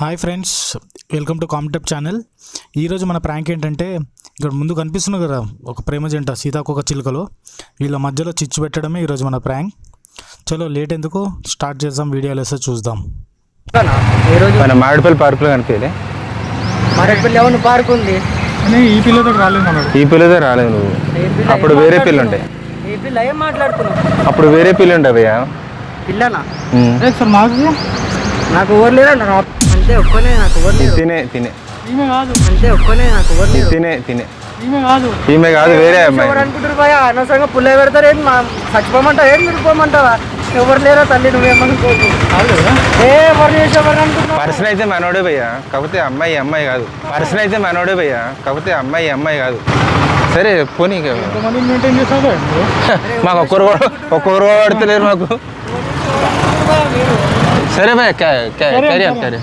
Hi friends, welcome to కాంటెప్ channel. ఈరోజు మన ప్రాంక్ ఏంటంటే, ఇక్కడ ముందు కనిపిస్తుంది కదా ఒక ప్రేమ జంట సీతాకోక చిలుకలో, వీళ్ళ మధ్యలో చిచ్చు పెట్టడమే ఈరోజు మన ప్రాంక్. చలో లేట్ ఎందుకు, స్టార్ట్ చేద్దాం. వీడియోలు వేస్తే చూద్దాం. మన మామిడిపల్లి పార్కులో కనిపించలే. మారేడుపల్లి అవును పార్క్ ఉంది. ఈ పిల్లతో రాలేదు, ఈ పిల్లతో రాలేదు నువ్వు. అప్పుడు వేరే పిల్ల ఉంటాయి. ఈ పిల్ల ఏం మాట్లాడుతున్నావు? అప్పుడు వేరే పిల్ల ఉండే భయ్యా. పిల్లనా? సార్ మాకు నాకు ఎవరు లేదంట. అంతే ఒక్కనే, నాకు ఎవరు లేదు. తినే తినే ఈమె కాదు, అంతే ఒక్కనే, నాకు ఎవరు లేదు. తినే తినే ఈమె కాదు, ఈమె కాదు, వేరే అమ్మాయి. ఎవరు అనుకుంటారు భయ? అనవసరంగా పుల్ల పెడతారు. ఏంటి చచ్చిపోమంటావు? ఏం నిరుపోమంటావా? ఎవరు లేరా తల్లి, నువ్వేమనుకోకు. ఎవరు చేసి ఎవరు అనుకుంటున్నావు? పర్సన్ అయితే మనోడే భయ్యా, కాకపోతే అమ్మాయి అమ్మాయి కాదు. పర్సన్ అయితే మనోడే భయ్యా, కాకపోతే అమ్మాయి అమ్మాయి కాదు. సరే పోనీ, మెయింటైన్ చేస్తావు. మాకు ఒక్కొక్కరు పడతలేరు మాకు. సరే భయ్యా, క్యారీ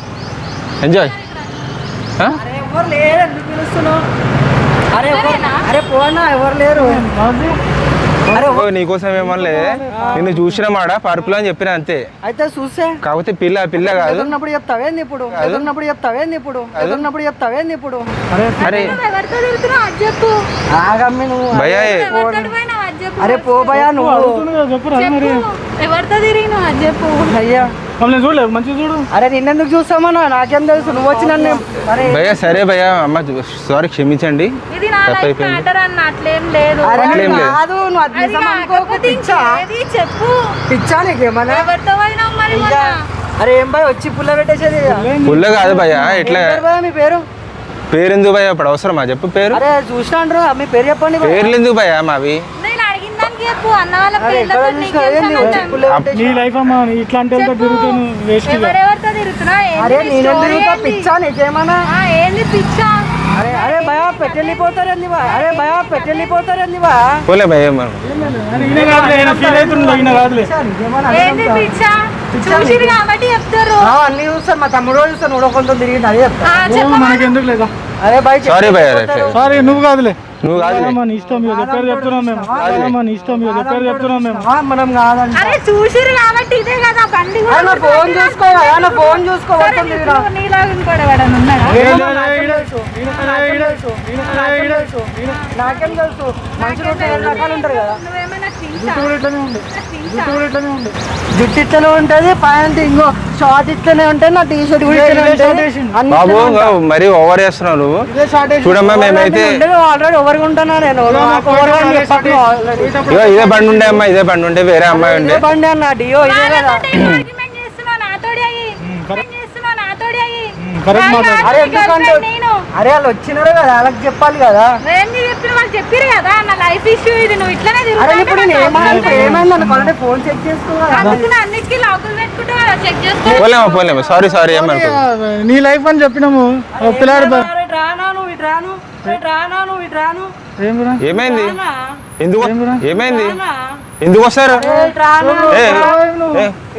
ఎంజాయ్. అరే ఎవరు లేరు, ఎందుకు పిలుస్తున్నావు? అరే పోనా, ఎవరు లేరు. నీకోసం ఏమనలే, నిన్ను చూసిన మాట పార్కులో అని చెప్పిన అంతే. అయితే చూస్తే కాకపోతే పిల్ల కాదు. ఎదురున్నప్పుడు చెప్తావేంది ఇప్పుడు? ఎదురున్నప్పుడు చెప్తావేంది ఇప్పుడు? ఎదురున్నప్పుడు చెప్తావేంది ఇప్పుడు? అరే ఆగమ్మి నువ్వు. భయ్యా అరే పో భయ్యా నువ్వు. ఎవరితో తిరిగిన చెప్పు. అయ్యా చూడలేదు, మంచిగా చూడు. అరే నిన్నెందుకు చూస్తామన్నా? నాకేం తెలుసు, నువ్వు వచ్చి నన్ను. అరే భయ్యా సరే భయ్యా, అమ్మ సారీ క్షమించండి. ఇది నా లైఫ్ మ్యాటర్ అన్న అట్లేం లేదు. అరే అట్లేం లేదు. కాదు, నువ్వు అది అది నిజం అనుకోకు. కాకపోతే పిచ్చా ఇంకేది చెప్పు. పిచ్చా నీకేమన్నా? ఎవరితో పోయినావు మరి ఇంకా మొన్న? అరే ఏం భయ్ వచ్చి పుల్ల పెట్టేసేది? పుల్ల కాదు భయ్యా, ఎట్లా ఏం పేరు భయ్యా మీ పేరు? పేరెందుకు భయ్యా ఇప్పుడు అవసరమా చెప్పు పేరు. అరే చూసినా అంటారు, మీ పేరు చెప్పండి భయ్యా. పేర్లు ఎందుకు భయ్యా మావి? నేను అడిగిన దానికి చెప్పు. అన్న వాళ్ళ అరే ఎక్కడ పేర్లతో చూసినా నీకేం ఏంది వచ్చి సంబంధం? పుల్ల పెట్టేసి? నీ లైఫ్ అమ్మా, ఇట్లాంటి వాళ్ళతో తిరుగుతాను వేస్ట్. ఎవరెవరితో తిరుగుతున్నా? అరే ఏంది నీ నేను story తిరుగుతా, ఏంది? పిచ్చా నీకేమన్నా? ఏంది పిచ్చా? అరే అరే భయా పెట్టెళ్ళిపోతారండి బా. అరే భయా పెట్టెళ్ళిపోతారండి బా. పోలే భయ్యా మనం. ఫీల్ అవుతుండే, ఈయన కాదులే. ఏంది పిచ్చా? చూసిరు కాబట్టి చెప్తారు. అన్ని చూస్తాను, మా తమ్ముడు చూస్తాను, ఉడకొంత తిరిగి అదే చెప్తా. చెప్పు. మనకి ఎందుకు లేదా? అరే భయ్ సారీ భయ్యా, సారీ నువ్వు కాదులే. నువ్వు కాదులే. నీ ఇష్టం, మీరు చెప్పారు చెప్తున్నాం మేము. నీ ఇష్టం, మీరు చెప్పారు చెప్తున్నాం మేము. మనం కాదండి. అరే చూసిరు కాబట్టి ఇదే కదా బండి కూడా అరే నా ఫోన్ చూసుకో, నా ఫోన్ చూసుకో. సరే, ఇప్పుడు నీలాగా ఇంకోటి ఎవడన్నా ఉన్నాడా? నాకేం తెలుసు, మనుషులు ఉంటే ఏడు రకాలు ఉంటారు కదా. నువ్వేమైనా జుట్టు ఇట్లనే ఉంటది, ప్యాంట్ ఇంకో షార్ట్ ఇట్లనే ఉంటది, నా టీ షర్ట్ కూడా ఇట్లనే ఉంటది. అన్ని బాబు మరీ ఓవర్ చేస్తున్నావు నువ్వు. చూడమ్మా మేమైతే ఆల్రెడీ ఎవరికి ఉంటానా నేను? నాకు ఎవరు అని చెప్పకు already. ఇదే బండి ఉండే అమ్మా, ఇదే బండి ఉండే వేరే అమ్మాయి ఉండే. ఇదే బండి అన్న డియో ఇదే కదా. అరే ఎందుకంటే అరే వాళ్ళు వచ్చినారు కదా, వాళ్ళకి చెప్పాలి కదా. చెప్పిరు కదా నా లైఫ్ ఇష్యూ ఇది, నువ్వు ఇట్లనే అరే ఇప్పుడు నేను ఏమైంది అనుకో, ఆల్రెడీ ఫోన్ చెక్ చేసుకోవాలి. అన్నిటికీ లాకులు పెట్టుకుంటా కదా, చెక్ చేసుకో. పోలేమా సారీ ఏమనుకో. నీ లైఫ్ అని చెప్పినాము. పిల్లాడు ఇటు రానా నువ్వు, ఇటు రాను, ఇటు రానా నువ్వు, ఇటు రాను. ఏమైంది? ఏమైంది? ఎందుకు వస్తారు? ఇటు రాను,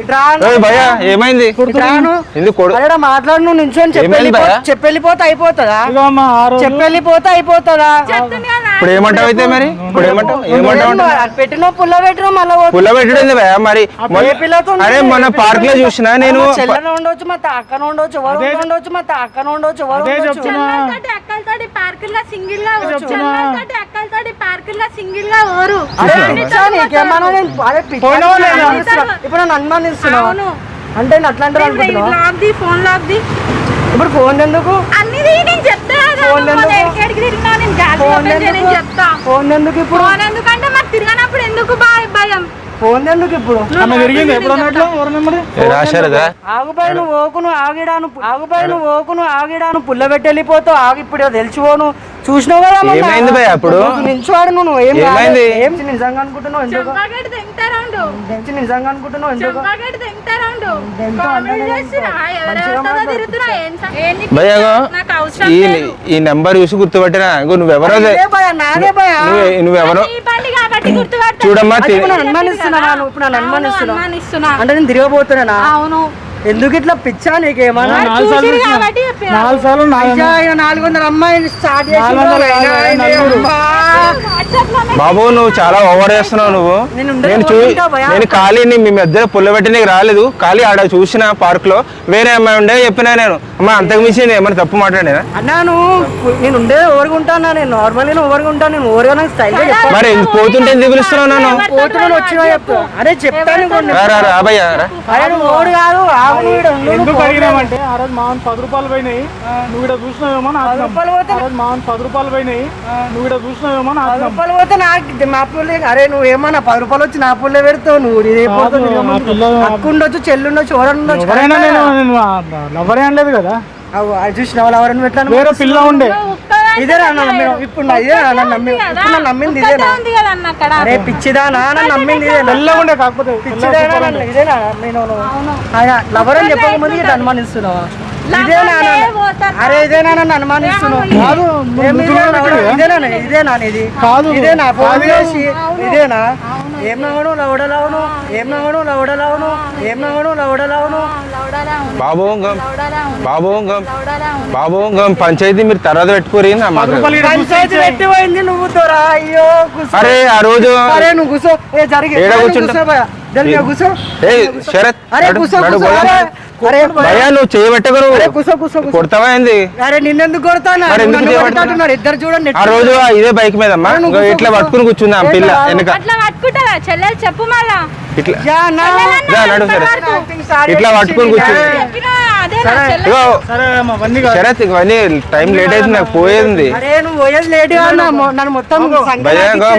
ఇటు రాను. భయ్యా ఏమైంది? ఇటు రాను. ఎందుకు అరే మాట్లాడు, నువ్వు నించొని ఏమైంది భయ్యా? చెప్పెళ్ళిపోతే అయిపోతుందా? ఆ రోజు చెప్పెళ్ళిపోతే అయిపోతుందా? చెప్తుంది కదా. ఇప్పుడు ఏమంటావు అయితే మరి? ఇప్పుడు ఏమంటావు? పెట్టిన పుల్ల పెట్టిన మళ్ళీ పుల్ల పెట్టడం భయ్యా మరి. ఏ పిల్లతో అరే మన పార్క్ లో చూసినా నేను. చెల్లెన ఉండొచ్చు, మా అక్కన ఉండొచ్చు, ఎవరు ఉండొచ్చు, మా అక్కన ఉండొచ్చు, ఎవరు ఉండొచ్చు. చెల్లెలతోటి అక్కలతోటి పార్కుల్లో సింగిల్ గా చెల్లెలతోటి అక్కలతోటి పార్కుల్లో సింగిల్ గా ఓరు. అరే పిచ్చా నీకేమన్నా? నేను అరే పిచ్చా ఇప్పుడు నన్ను అనుమానిస్తున్నావు అవును. అంటే నేను అట్లాంటి అనుకుంటున్నావు. లాక్ ది, ఫోన్ లాక్ ది. ఇప్పుడు ఫోన్ ఎందుకు? అన్ని నేను చెప్తా కదా, ఫోన్ నువ్వు ఎందుకు? ఎక్కడికి తిరిగినా నేను గాలి ఫోన్ ఓపెన్ చేయి, నేను ఎందుకు? చెప్తా. ఫోన్ ఎందుకు ఇప్పుడు? ఫోన్ ఎందుకంటే మాకు తిరగనప్పుడు ఎందుకు భయం? ఫోన్ ఎందుకు ఇప్పుడు? ఆమె తిరిగింది ఎప్పుడు అన్నట్లు ఎవరు నెంబర్ రాశారదా? ఆగుపై నువ్వు ఓకును ఆగిడాను, ఆగుపై నువ్వు ఓకును ఆగిడాను, పుల్ల పెట్టి వెళ్ళిపోతావు. ఆగి ఇప్పుడు తెలిసిపోను. చూసినావు కదా మొన్న. ఏమైంది భయ్యా అప్పుడు? నించోడు నువ్వు. ఏం ఏమైంది? ఏం నిజంగా అనుకుంటున్నావు? ఎందుకు చంపాగడ్డ తింటారాండు, నిజంగా అనుకుంటున్నావు? ఎందుకు చంపాగడ్డ తింటారాండు. దేంతో కామెంట్ అంటాడు? చేస్తున్నా, ఎవరెవరితో తిరుగుతున్నా, ఏంది భయ్యా నాకు అవసరం లేదు. ఈ నెంబర్ చూసి గుర్తుపట్టినా నువ్వెవరో. నాదే భయ, నాదే భయ. నువ్వెవరో ఈ బండి కాబట్టి గుర్తుపడతా. చూడమ్మా. ఇప్పుడు నన్ను అనుమానిస్తున్నా, నువ్వు ఇప్పుడు నన్ను అనుమానిస్తున్నా అనుమానిస్తున్నా. అంటే నేను తిరగబోతున్నా. అవును. ఎందుకు ఇట్లా పిచ్చా నీకేమన్నా? 4 సార్లు చూసిరు చూసిన. కాబట్టి చెప్పిన. 4 సార్లు అయ్యా, ఈయన 400 అమ్మాయిని స్టార్ట్ చేసి 400 కాదు, 400. వాట్సాప్లోనే బాబు నువ్వు చాలా ఓవర్ చేస్తున్నావు నువ్వు. నేను ఉండేది నేను ఊరుకుంటా భయ్యా. నేను ఖాళీని మీ మధ్య పుల్లబెట్టి నీకు రాలేదు. ఖాళీ ఆడ చూసిన పార్క్ లో వేరే అమ్మాయి ఉండే చెప్పినా నేను అమ్మ అంతకు మించి నేను ఏమైనా తప్పు మాట్లాడినా? అన్నా నేను ఉండేది ఓరుగుంటానా? నేను నార్మల్ ఓరుగుంటా. నేను ఓరుగా నాకు స్టైల్ మరి పోతుంటే ఎందుకు పిలుస్తున్నావు నన్ను? పోతున్నాను వచ్చినా చెప్పు. అరే చెప్తాను కొన్ని. రా భయ్యా రా. అరే నువ్వు ఓడు కాదు, ఆవు నువ్వు ఈడ ఉండు. ఎందుకు అడిగినామంటే ఆ రోజు మామూలు 10 రూపాయలు పోయినాయి, నువ్వు ఇక్కడ చూసినావేమో అని 10 రూపాయలు పోతే ఆ రోజు మామూలు 10 రూపాయలు పోయినాయి, నువ్వు ఇక్కడ చూసినావేమో అని 10 రూపాయలు పోతే నాకు మా పుల్లే. అరే నువ్వు ఏమన్నా 10 రూపాయలు వచ్చి నా పుల్లే పెడతావు నువ్వు. అక్కు ఉండొచ్చు, చెల్లు ఉండొచ్చు, ఎవరన్నా ఉండొచ్చు. ఎవరైనా నేను లవరే అనలేదు కదా, అది చూసిన వాళ్ళు ఎవరైనా పెట్టాను. వేరే పిల్ల ఉండే. ఇదేనా నమ్మిన? ఇప్పుడు నన్ను నమ్మింది ఇదేనా? ఉంది కదా అన్న అక్కడ. అరే పిచ్చిదానా నన్ను నమ్మింది ఇదేనా? పిల్ల ఉండే కాకపోతే పిచ్చిదానా నన్ను ఇదేనా? నేను లవర్ అని చెప్పకముందు ఇట్లా అనుమానిస్తున్నావా? ఇదేనా పోతారు. అరే ఇదేనా నన్ను అనుమానిస్తున్నావు? కాదు, ఏమి ఇదేనా ఇది? కాదు. ఇదేనా ఫోన్ చేసి ఇదేనా? ఏం నవ్వను లవడలావును, ఏం నవ్వను లవడలావును, ఏం నవ్వను లవడలావును. లౌడాలా ఉంది. బాబు లౌడాలా ఉంది. బాబు లౌడాలా ఉంది. బాబు పంచాయతీ మీరు తర్వాత పెట్టుకోరి నా మాట. పంచాయతీ పెట్టి పోయింది నువ్వు తోరా. అయ్యో కూర్చో. అరే ఆ రోజు అరే నువ్వు కూర్చో. ఏ జరిగి ఏడ కూర్చుంటా? కూర్చో భయ్యా. జల్దీ కూర్చో. ఏయ్ శరత్ అరే నడు, కూర్చో నడు కూర్చో. పోదాం. అరే భయ్యా నువ్వు చేయబెట్టగరు అరే కూర్చో కూర్చో కూర్చో. కొడతావా ఏంది? అరే నిన్నెందుకు కొడతానా? మరి ఎందుకు నన్ను చేయబడతావు? కొడతాంటున్నారు ఇద్దరు చూడండి. ఆ రోజు ఇదే బైక్ మీద అమ్మా నువ్వు కూర్చో, ఇట్లా కూర్చో. పట్టుకుని కూర్చుందా ఆ పిల్ల వెనక అట్లా పట్టుకుంటారా చెల్లెలు? చెప్పు మళ్ళా. ఇట్లా యా అన్నా. రా, నడు శరత్. ఇట్లా పట్టుకొని కూర్చుంది. చెప్పినా అదేనా సరే. చెల్లెలు? ఇగో సరే అమ్మ, అవన్నీ కాదు. శరత్ ఇవన్నీ టైం లేట్ అయితే నాకు పోయేది. అరే నువ్వు పోయేది లేట్ గా అన్నా. నన్ను మొత్తం భయ్యా ఇంకో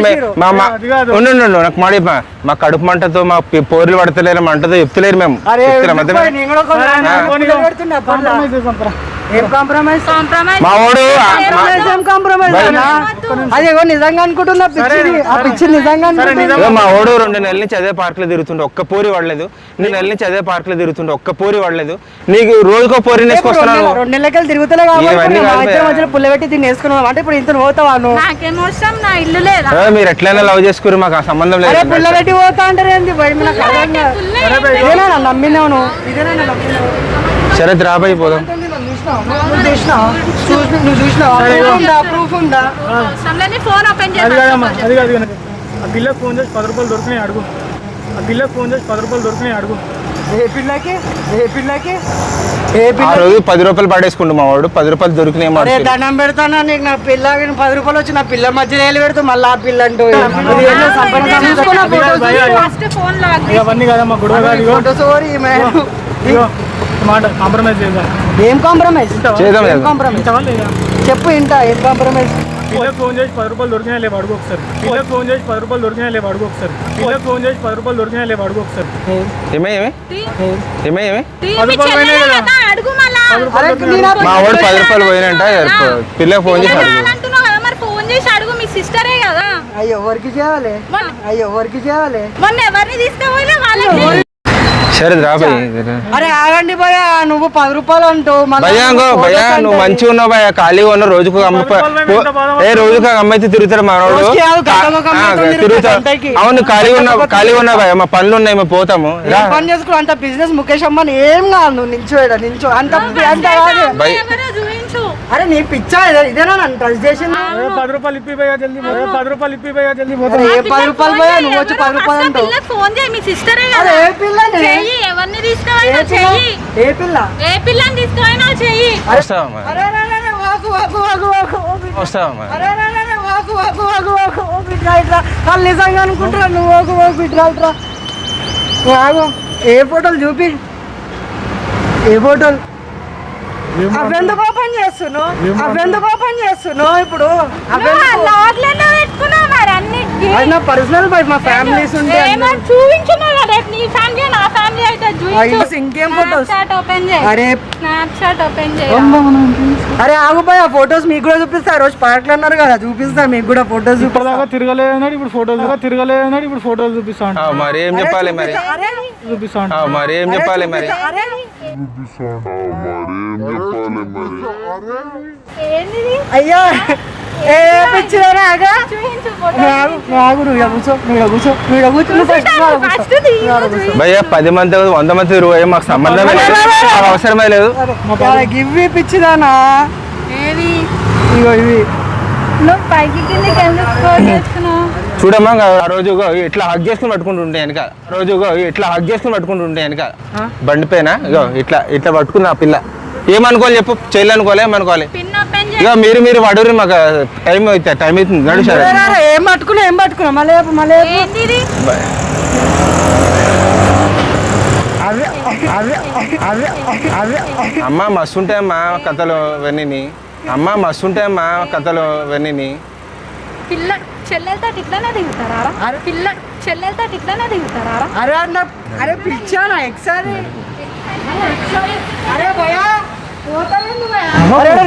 మా మా అది కాదు. ఉండు నాకు మాట చెప్పు. మా కడుపు మంటతో మా పోర్లు పడతలేరు మంటతో చెప్తలేరు మేము. అరే చెప్తున్నాం ఎందుకు అర్థమైందా? పోయి? నేను కూడా కొంచెం సరే అన్న, నాకు పోనీ. పెడుతున్నా అప్పట్లో. కాంప్రమైజ్ చేద్దాం పరా. ఏం కాంప్రమైజ్? కాంప్రమైజ్ మా వాడు ఏం కాంప్రమైజ్ భయ్. అన్నా? అదే ఏగో నిజంగా అనుకుంటున్నా పిచ్చిది. ఆ పిచ్చి నిజంగా అనుకుంటున్నా. ఇగో మా వాడు 2 నెలల నుంచి అదే పార్క్ లో తిరుగుతుండే ఒక్క పోరి పడలేదు. నేను నెలల నుంచి అదే పార్క్ లో తిరుగుతుండే ఒక్క పోరి పడలేదు. నీకు రోజుకో పోరి వేసుకొస్తున్నాను. 2 నెలలకెళ్ళి తిరుగుతలే కాబట్టి ఇవన్నీ మా కాదు ఇద్దరి భయ్యా. మధ్యలో పుల్ల పెట్టి దీన్ని వేసుకున్నాం అంటే ఇప్పుడు ఇంత పోతావా నువ్వు? నాకేం అవసరం, నా ఇల్లు లేదా? మీరు ఎట్లయినా లవ్ చేసుకుని మాకు ఆ సంబంధం అరే లేదు. పుల్ల పెట్టి పోతా అంటారు ఏంది భయ? నాకు అర్థం కాదు. ఇదేనా నన్ను నమ్మినావు నువ్వు? ఇదేనా నన్ను నమ్మినావు? శరత్ రాబోయి పోదాం. నువ్వు చూసినావా? ప్రూఫ్ ఉందా? సమలని ఫోన్ ఓపెన్ అది కాదమ్మా, చేసి అది కాదు కనుక. ఆ పిల్లకి ఫోన్ చేసి 10 రూపాయలు దొరికినాయి అడుగు. ఆ పిల్లకి ఫోన్ చేసి 10 రూపాయలు దొరికినాయి అడుగు. ఏ పిల్లకి? ఏ పిల్లకి? ఏ ఆ పిల్ల? రోజు 10 రూపాయలు పడేసుకుంటు మా వాడు 10 రూపాయలు దొరికినాయి అరే దండం పెడతానా నీకు? నా పిల్లకి 10 రూపాయలు వచ్చి నా పిల్ల మధ్యలో వేలు పెడతా మళ్ళీ ఆ పిల్ల అంటూ ఇది ఏందో సంపద చూసుకున్న ఫస్ట్ ఫోన్ లాగ్ ఇక అవన్నీ కాదమ్మా, గొడవ కాదు. ఇగో ఫోటోస్ ఓరి ఇగో మాట కాంప్రమైజ్ చేద్దాం. ఏం కాంప్రమైజ్? చేద్దాం ఏం చేద్దాం. కాంప్రమైజ్? ఇంతవా లేదా? చెప్పు ఇంట ఏం కాంప్రమైజ్? పిల్లకి ఫోన్ చేసి 10 రూపాయలు దొరికినా లేవు అడుగు ఒకసారి. పిల్లకి ఫోన్ చేసి 10 రూపాయలు దొరికినా లేవు అడుగు ఒకసారి. పిల్లకి ఫోన్ చేసి 10 రూపాయలు దొరికినా లేవు అడుగు ఒకసారి. ఏమే అడుగు మళ్ళా. అరే నేను మా వాడు 10 రూపాయలు పోయినంట పిల్లకి ఫోన్ చేసి అడుగు. అంటున్నావు కదా, మరి ఫోన్ చేసి అడుగు. మీ సిస్టరే కదా. అయ్యో ఎవరికి చేయాలి? అయ్యో ఎవరికి చేయాలి? మొన్న ఎవరిని తీసుకుపోయినా వాళ్ళకి శరత్ రాబోయి. అరే ఆగండి భయ్యా, నువ్వు 10 రూపాయలు అంటావు మళ్ళా భయ్యా భయ్యా నువ్వు మంచిగా ఉన్నావు భయ్యా. ఖాళీగా ఉన్న రోజుకు రోజుకు అమ్మాయితే తిరుగుతారు మా వాడు. రోజుకి కాదు, గంటకు ఒక అమ్మాయితో తిరుగుతా. తిరుగుతాడు గంటకి. అవును ఖాళీగా ఉన్నా భయ్యా. మా పనులు ఉన్నాయి, మేము పోతాము. రా. ఏం పని చేసుకో అంత బిజినెస్ ముఖేష్ అమ్మని ఏం కాదు. నువ్వు నించో అంత అంత కాదు. భయ్. ఎవరో చూపించు. అరే నీ పిచ్చా ఇదేనా నన్ను టచ్ చేసింది? 10 రూపాయలు ఇప్పి పోయా జల్దీ. 10 రూపాయలు ఇప్పి పోయా జల్దీ. అరే ఏ 10 రూపాయలు పోయా? నువ్వు వచ్చి 10 రూపాయలు ఫస్ట్ అంటావు. పిల్లకి ఫోన్ చేయి. మీ సిస్టరే అరే కదా. ఏ పిల్లని? చెయ్యి. ఎవరిని ఏ తీసుకుపోయినా పిల్ల? చెయ్యి. ఏ పిల్ల? ఏ పిల్లని తీసుకుపోయినా చెయ్యి. వస్తావమ్మా అరే అరే, అరే, అరే, వాకు వాకు వాకు వాకు ఓ బిడ్డ. వస్తావమ్మా. అరే అరే, అరే, అరే, వాకు వాకు వాకు వాకు ఓ బిడ్డ ఇట్రా. వాళ్ళు నిజంగా అనుకుంటారా నువ్వు ఓ బిడ్డ ఇట్రా. నువ్వు ఆగు. ఏ ఫోటోలు చూపి? ఏ ఫోటోలు? అవెందుకు ఓపెన్ చేస్తున్నావు? అవెందుకు ఓపెన్ చేస్తున్నావు ఇప్పుడు? అవెందుకు? లాడ్లలో పెట్టుకున్నావు మరి అన్నిటికీ. అది నా పర్సనల్ బైక్, మా ఫ్యామిలీస్ ఉంటే ఏమో చూపించున్నా కదా. నీ ఫ్యామిలీ నా ఫ్యామిలీ అయితే అయ్యో, చూపించు. ఇంకేం ఫోటోస్? స్నాప్చాట్ ఓపెన్ చేయి. అరే స్నాప్చాట్ ఓపెన్ చేయి. అరే ఆగుపోయి ఆ ఫోటోస్ మీకు కూడా చూపిస్తా. ఆ రోజు పార్క్ లో అన్నారు కదా, చూపిస్తా మీకు కూడా ఫోటోస్ చూపిస్తా. ఇప్పటిదాకా తిరగలేదన్నాడు, ఇప్పుడు ఫోటోలు చూపిస్తా ఉంటా. మరి ఏం చెప్పాలి మరి? చూపిస్తా ఉంటా. మరి ఏం చెప్పాలి మరి? ఏంది అయ్యా ఏ పిచ్చిదానా ఆగా చూపించు ఆగు నువ్వు ఇలా కూర్చో నువ్వు ఫస్ట్ ఫస్ట్ భయ్యా 10 మంది 100 మంది 20 మాకు సంబంధమే లేదు, మాకు అవసరమే లేదు. ఇవి పిచ్చిదానా ఏవి ఇగో ఇవి నువ్వు పైకి కిందకి ఎందుకు స్కోర్ చేస్తున్నావు? చూడమ్మా ఆ రోజు ఇట్లా హగ్ చేసుకుని పట్టుకుంటుంటే వెనక, రోజు ఇట్లా హగ్ చేసుకుని పట్టుకుంటుంటే వెనక బండి పైన ఇగో ఇట్లా ఇట్లా పట్టుకుంది ఆ పిల్ల. ఏమనుకోవాలి చెప్పు, చెల్లి అనుకోవాలి ఏమనుకోవాలి? పిన్ ఓపెన్ ఇక మీరు వడూరి మాకు టైం అవుతుంది నడుచారు. ఏం పట్టుకున్నా మళ్ళీ ఏంది ఇది? అమ్మ మస్తుంటాయమ్మా కథలు ఇవన్నీ, అమ్మ మస్తుంటాయమ్మా కథలు ఇవన్నీ. పిల్ల చెల్లెలతో ఇట్లానే దిగుతారా? పిల్ల చెల్లెలతో ఇట్లానే దిగుతారా? అరే పిచ్చానా ఒకసారి అరే భయా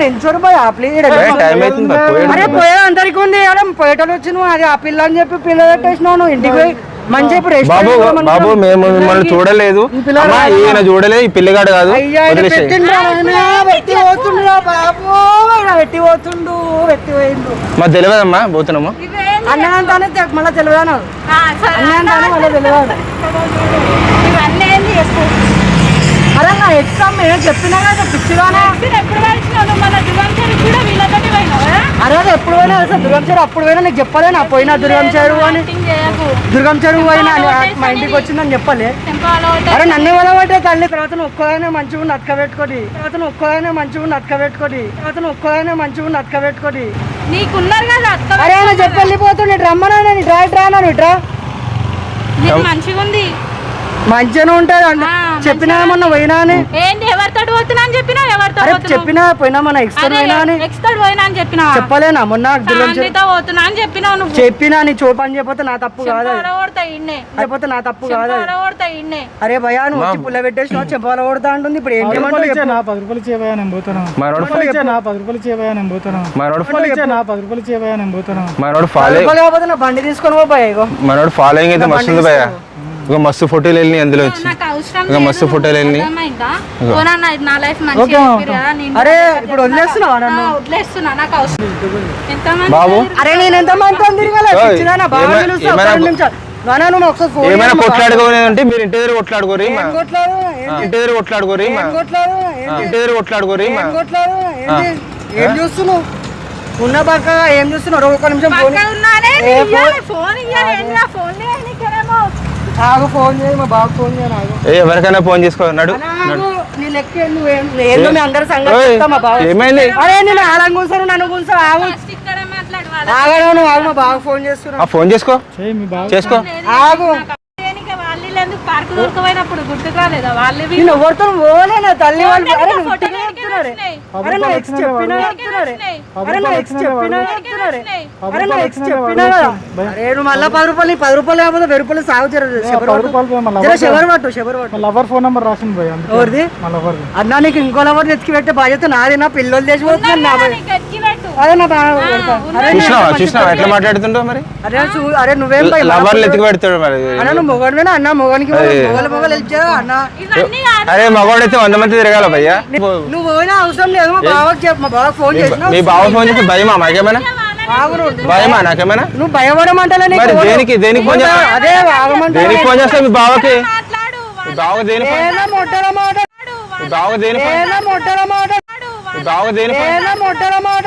నిల్చోరు భయ ప్లీజ్ టైం అవుతుంది అరే పోయా అందరికి ఉంది పోయేటోళ్ళు వచ్చి నువ్వు అది ఆ పిల్ల అని చెప్పి పిల్ల పెట్టేసినావు నువ్వు ఇంటికి పోయి మంచి ఇప్పుడు బాబు మేము మిమ్మల్ని చూడలేదు, అమ్మా ఈయన చూడలేదు, ఈ పిల్లగాడు కాదు, వదిలేసేయ్. పెట్టి పోతుండు బాబు పెట్టి పోతుండు పెట్టి పోయిండు మాకు తెలియదమ్మా పోతున్నాము. ఇవేంది? అన్నంతానే మళ్ళీ తెలియదాను సరే అన్నంతానే మళ్ళీ తెలియదు ఇవన్నీ ఏంది చెప్పు. అరే నా ఎగ్జామ్ నేను చెప్పినా కదా పిచ్చిదానా మీరు ఎప్పుడు కలిసినావు? నువ్వు మన దుర్గంచారి కూడా వీళ్ళతోటి పోయినావా? అరే అది ఎప్పుడు పోయినా అసలు దుర్గం చెరువు అప్పుడు పోయినా నీకు చెప్పలేనా పోయినా దుర్గం చెరువు అని యాక్టింగ్ చేయకు. దుర్గం చెరువు పోయినా మా ఇంటికి వచ్చిందని చెప్పలే టెంపాలో అరే నన్ను వలబట్టే తల్లి తర్వాత నువ్వు ఒక్కదానే మంచిగా ఉండి అతకబెట్టుకోడి నీకున్నారు కదా అత్త. అరే ఆయన చెప్పి వెళ్ళిపోతుండే రమ్మన్నా నేను రానా ఇట్రా నీకు మంచిగా ఉంది. మంచిగానే ఉంటుంది అన్న చెప్పినా మొన్న పోయినా అని ఏంటి ఎవరితో పోతున్నా అని చెప్పినా? ఎవరితో అరే చెప్పినా పోయినా మన ఎక్స్టర్ పోయినా అని ఎక్స్టర్డ్ పోయినా అని చెప్పినా? చెప్పలేనా మొన్న దుర్గం చెరువు ఫ్యామిలీతో పోతున్నా అని చెప్పినావు నువ్వు. చెప్పినా నీ చోపని చెప్పితే నా తప్పు కాదు అది. చెంప ఇన్నే చెప్పితే నా తప్పు కాదు అది. చెంప ఇన్నే. అరే భయా నువ్వు వచ్చి పుల్ల పెట్టేసినావు చెప్పాల కొడతా అంటుంది ఇప్పుడు ఏం చేయమంటావు చెప్పు. నా 10 రూపాయలు చేయబోయా నేను పోతాను. మనోడు నా 10 రూపాయలు చేయబోయా నేను పోతాను. మనోడు నా 10 రూపాయలు చేయబోయా నేను పోతాను. మనోడు రూపాయలు కాకపోతే నా బండి తీసుకొని పో భయ ఇగో మనోడు ఫాలోయింగ్ అయితే మస్తు ఉంది భయ్యా. ఇక మస్తు ఫోటోలు వెళ్ళి అందులో వచ్చి నాకు అవసరం ఇక మస్తు ఫోటోలు వెళ్ళి అర్థమైందా? పోనా ఇది నా లైఫ్ మంచిగా చెప్పిర్రు కదా, నేను అరే ఇప్పుడు వదిలేస్తున్నావా నన్ను వదిలేస్తున్నా. నాకు అవసరం ఎంతమంది బాబు అరే నేను ఎంత మంది తిరగలే ఓయ్, పిచ్చిదానా బాగా ఏమైనా- పిలుస్తా ఏమైనా- ఒక్క నిమిషం. నాన్న నువ్వు ఒకసారి ఫోన్ ఏమైనా చేయమ్మా. కొట్లాడుకోనేదంటే మీరు ఇంటి దగ్గర కొట్లాడుకోరు ఏం కొట్లాడు? ఏంటి? ఇంటి దగ్గర కొట్లాడుకోరు ఏం కొట్లాడు? ఏంటి? ఇంటి దగ్గర కొట్లాడుకోరు ఏం కొట్లాడు? ఏంటి? ఏం చూస్తున్నావు ఉన్న పక్క ఏం చూస్తున్నావు ఒక నిమిషం ఫోన్ పక్కన ఉన్నానే, ఏ నీ ఫోన్? ఇయ్యాలి, ఫోన్ ఇయ్యాలి, ఏంటి నా ఫోన్ లేదు నీకేమో. ఆగు ఫోన్ చేయి మా బాబు ఫోన్ చేయ ఆగు ఎవరికైనా ఫోన్ చేసుకోన్నాడు. ఆగు, నీ లెక్క ఏందో మీ అందరి సంగతి ఓయ్, చెప్తా మా బాబు ఏమైంది? అరే నేను ఆలం కూర్చొని నన్ను కూర్చో ఆగు ఫస్ట్ ఇక్కడ మాట్లాడు వాళ్ళ. ఆగడం నువ్వు ఆగు మా బాబు ఫోన్ చేస్తున్నా ఫోన్ చేసుకో చేయి మీ బావ. చేసుకో. ఆగు దేనికి వాళ్ళు ఎందుకు పార్కు దొరకపోయినప్పుడు గుర్తుకు రాలేదా వాళ్ళు వీళ్ళు? నేను ఎవరితో పోలేనా తల్లి వాళ్ళు అరే నువ్వు ఫోటోలు ఉట్టిగా ఎక్కడ చెప్తున్నారే వచ్చినాయి? అరే నా ఎక్స్ చెప్పినా చెప్తున్నారే అరే నా ఎక్స్ చెప్పినా చెప్తున్నారే అరే నా ఎక్స్ చెప్పినా కదా అరే నువ్వు మళ్ళీ 10 రూపాయలు 10 రూపాయలు కాకపోతే 1000 రూపాయలు సాగు జర 10 రూపాయలు మళ్ళీ శబర్ పట్టు మా లవర్ ఫోన్ నెంబర్ రాసింది పోయి అందుకే. ఎవరిది మా లవర్ది. అన్నా నీకు ఇంకో లవర్ తెచ్చి పెట్టే బాధ్యత నాది నా పిల్లలు తెచ్చిపోతున్నాను నా బాధ్యత. నీకు ఎక్కి పెట్టు. అదే నా బాగా అరే చూసినావా ఎట్లా మాట్లాడుతుంటావు మరి? అరే నువ్వేం భయ లవర్లు ఎత్తికి పెడతాడు మరి. అన్న నువ్వు మొగడువేనా అన్న మొగనికి మొగలు హెల్ప్ చేయరా అన్న ఇవన్నీ కాదు. అరే మగవాడైతే 100 మంది తిరగాల భయ్యా. నువ్వు పోయినా అవసరం లేదు మా బావకి చెప్పు మా బావకి ఫోన్ చేసిన మీ బావ ఫోన్ చేసి భయమా మాకేమైనా? భయమా నాకేమైనా? నువ్వు భయపడమంటలే నీకు మరి దేనికి ఫోన్ చేస్తా? అదే ఆగమంటే దేనికి ఫోన్ చేస్తా మీ బావకి? మాట్లాడు మీ బావకి దేనికి ఫోన్- ఏనా మొట్టల మాట మీ బావకి దేనికి ఫోన్- ఏనా మొట్టల మాట మీ బావకి దేనికి ఫోన్- ఏనా మొట్టల మాట